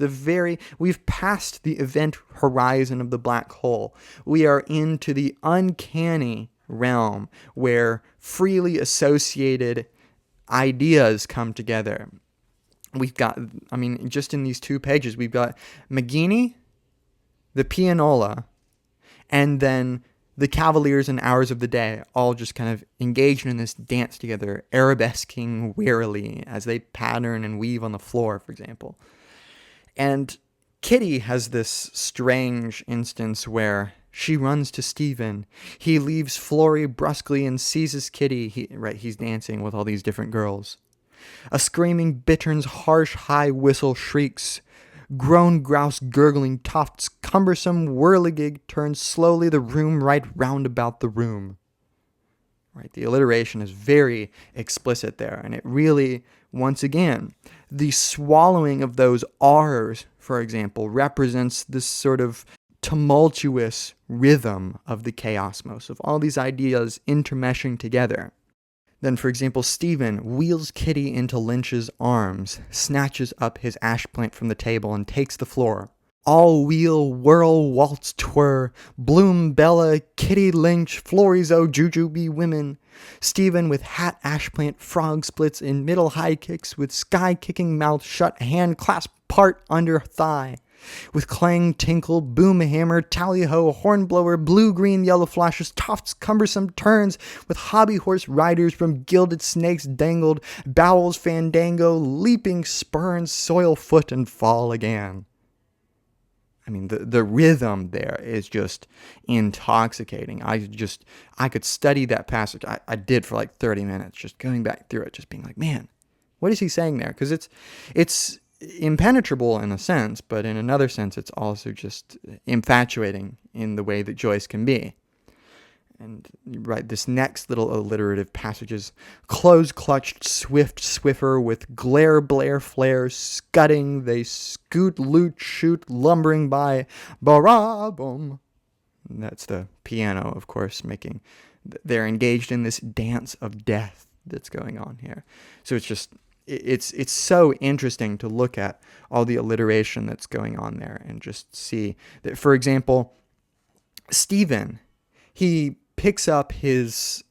We've passed the event horizon of the black hole. We are into the uncanny realm where freely associated ideas come together. We've got, just in these 2 pages, we've got Magini, the pianola, and then the cavaliers and hours of the day all just kind of engaged in this dance together, arabesquing wearily as they pattern and weave on the floor, for example. And Kitty has this strange instance where she runs to Stephen. He leaves Flory brusquely and seizes Kitty. He's dancing with all these different girls. A screaming bittern's harsh high whistle shrieks. Grown grouse gurgling tofts cumbersome whirligig turns slowly the room right round about the room. Right, the alliteration is very explicit there, and it really, once again, the swallowing of those R's, for example, represents this sort of tumultuous rhythm of the chaosmos, of all these ideas intermeshing together. Then, for example, Stephen wheels Kitty into Lynch's arms, snatches up his ash plant from the table, and takes the floor. All wheel, whirl, waltz, twir, Bloom, Bella, Kitty, Lynch, Flory's O, Jujube, women. Stephen with hat, ash plant, frog splits in middle high kicks, with sky kicking mouth shut, hand clasp part under thigh. With clang, tinkle, boom, hammer, tally-ho, hornblower, blue, green, yellow flashes, tofts, cumbersome turns, with hobby horse riders from gilded snakes dangled, bowels, fandango, leaping, spurns, soil foot, and fall again. I mean, the rhythm there is just intoxicating. I could study that passage. I did for like 30 minutes, just going back through it, just being like, man, what is he saying there? Because it's impenetrable in a sense, but in another sense, it's also just infatuating in the way that Joyce can be. And right, this next little alliterative passage is close-clutched, swifter, with glare, blare, flare, scudding, they scoot, loot, shoot, lumbering by, barabum. That's the piano, of course, they're engaged in this dance of death that's going on here. So it's so interesting to look at all the alliteration that's going on there and just see that, for example, Stephen, he picks up his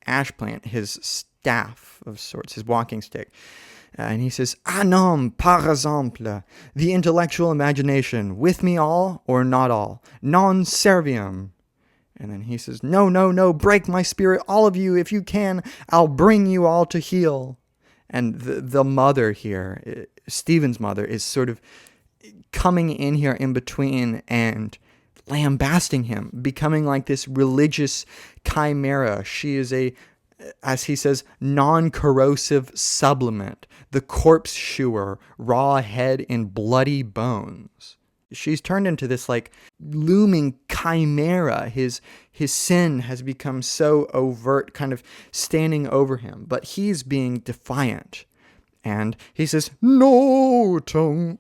ash plant, his staff of sorts, his walking stick, and he says, "Ah non, par exemple, the intellectual imagination, with me all or not all, non serviam." And then he says, "No, no, no, break my spirit, all of you, if you can, I'll bring you all to heel." And the mother here, Stephen's mother, is sort of coming in here in between and lambasting him, becoming like this religious chimera. She is as he says, non-corrosive supplement, the corpse shewer, raw head and bloody bones. She's turned into this like looming chimera. His sin has become so overt, kind of standing over him, but he's being defiant. And he says, "No tongue,"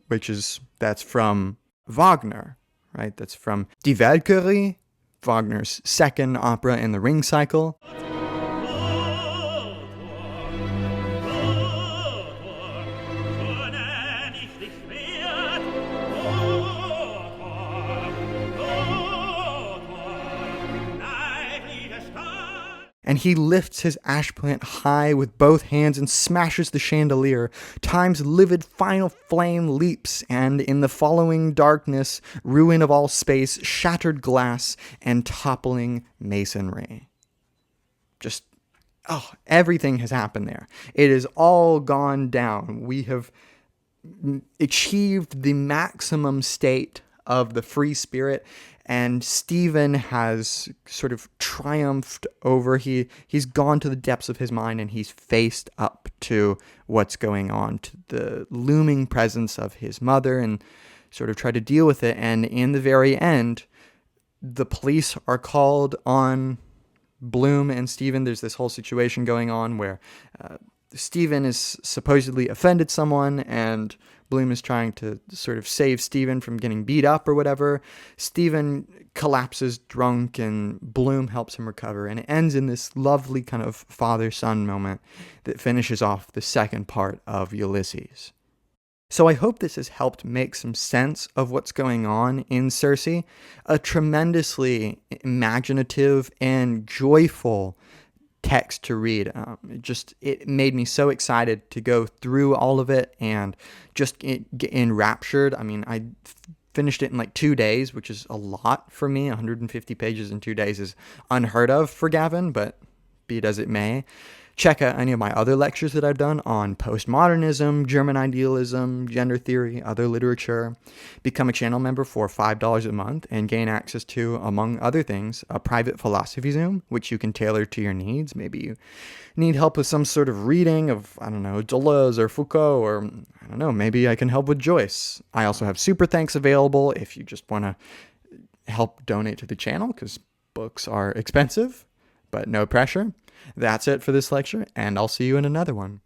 that's from Wagner. Right, that's from Die Valkyrie, Wagner's second opera in the Ring cycle. And he lifts his ash plant high with both hands and smashes the chandelier. Time's livid final flame leaps, and in the following darkness, ruin of all space, shattered glass, and toppling masonry. Everything has happened there. It has all gone down. We have achieved the maximum state of the free spirit, and Stephen has sort of triumphed over. He's gone to the depths of his mind, and he's faced up to what's going on, to the looming presence of his mother, and sort of tried to deal with it. And in the very end, the police are called on Bloom and Stephen. There's this whole situation going on where Stephen is supposedly offended someone, and Bloom is trying to sort of save Stephen from getting beat up or whatever. Stephen collapses drunk, and Bloom helps him recover, and it ends in this lovely kind of father-son moment that finishes off the second part of Ulysses. So I hope this has helped make some sense of what's going on in Circe, a tremendously imaginative and joyful text to read. It made me so excited to go through all of it and just get enraptured. I mean, I finished it in like 2 days, which is a lot for me. 150 pages in 2 days is unheard of for Gavin, but be it as it may. Check out any of my other lectures that I've done on postmodernism, German idealism, gender theory, other literature. Become a channel member for $5 a month and gain access to, among other things, a private philosophy Zoom, which you can tailor to your needs. Maybe you need help with some sort of reading of, I don't know, Deleuze or Foucault, or I don't know, maybe I can help with Joyce. I also have super thanks available if you just want to help donate to the channel, because books are expensive, but no pressure. That's it for this lecture, and I'll see you in another one.